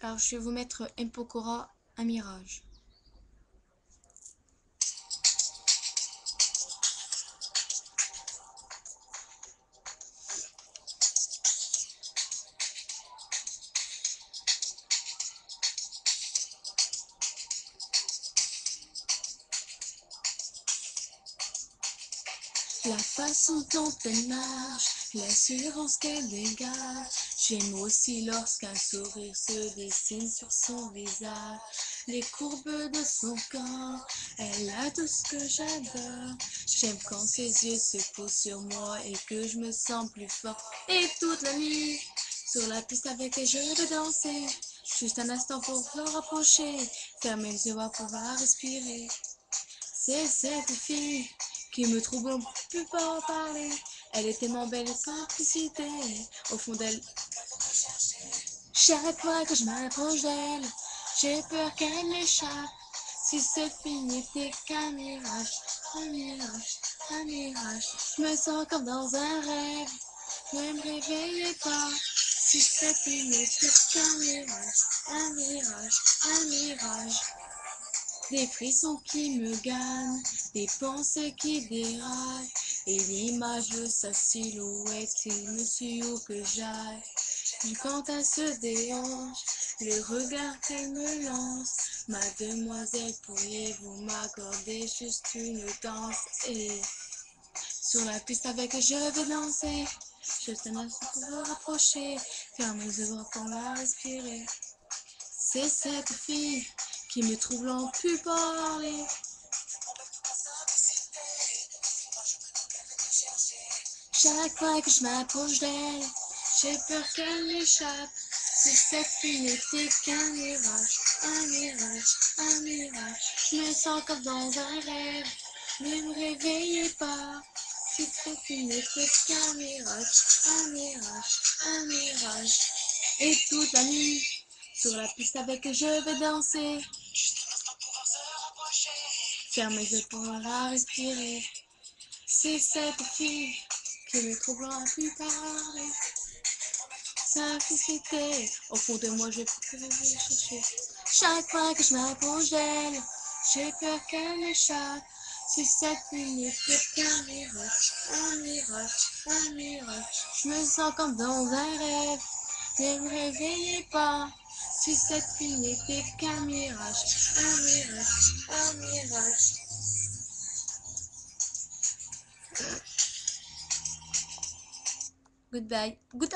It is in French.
Alors je vais vous mettre M. Pokora, un mirage. La façon dont elle marche, l'assurance qu'elle dégage. J'aime aussi lorsqu'un sourire se dessine sur son visage. Les courbes de son corps, elle a tout ce que j'adore. J'aime quand ses yeux se posent sur moi et que je me sens plus fort. Et toute la nuit, sur la piste avec elle, je vais danser. Juste un instant pour me rapprocher, fermer les yeux pour pouvoir respirer. C'est cette fille qui me trouble, on ne peut pas en parler. Elle est tellement belle et simplicité. Au fond d'elle, chaque fois que je m'approche d'elle, j'ai peur qu'elle m'échappe. Si cette fille n'était qu'un mirage, un mirage, un mirage, je me sens comme dans un rêve. Ne me réveillez pas. Si cette fille n'était qu'un mirage, un mirage, un mirage. Des frissons qui me gagnent, des pensées qui déraillent, et l'image de sa silhouette qui me suit où que j'aille. Quand elle se déhanche, le regard qu'elle me lance, mademoiselle, pourriez-vous m'accorder juste une danse? Et sur la piste avec elle, je vais danser. Juste un instant pour me rapprocher, ferme les yeux pour la respirer. C'est cette fille qui me trouble en plus parler. Chaque fois que je m'approche d'elle, j'ai peur qu'elle m'échappe. Si cette fille n'était qu'un mirage, un mirage, un mirage, je me sens comme dans un rêve. Ne me réveillez pas. Si cette fille n'était qu'un mirage, un mirage, un mirage. Et toute la nuit, sur la piste avec elle, je vais danser. Ferme mes yeux pour la respirer. C'est cette fille qui me trouble en plus parler. Simplicité, au fond de moi je peux chercher. Chaque fois que je m'approche d'elle, j'ai peur qu'elle m'échappe. Si cette fille n'était qu'un mirage, un mirage, un mirage, je me sens comme dans un rêve. Ne me réveillez pas. Si cette fille n'était qu'un mirage, un mirage, un mirage. Goodbye. Good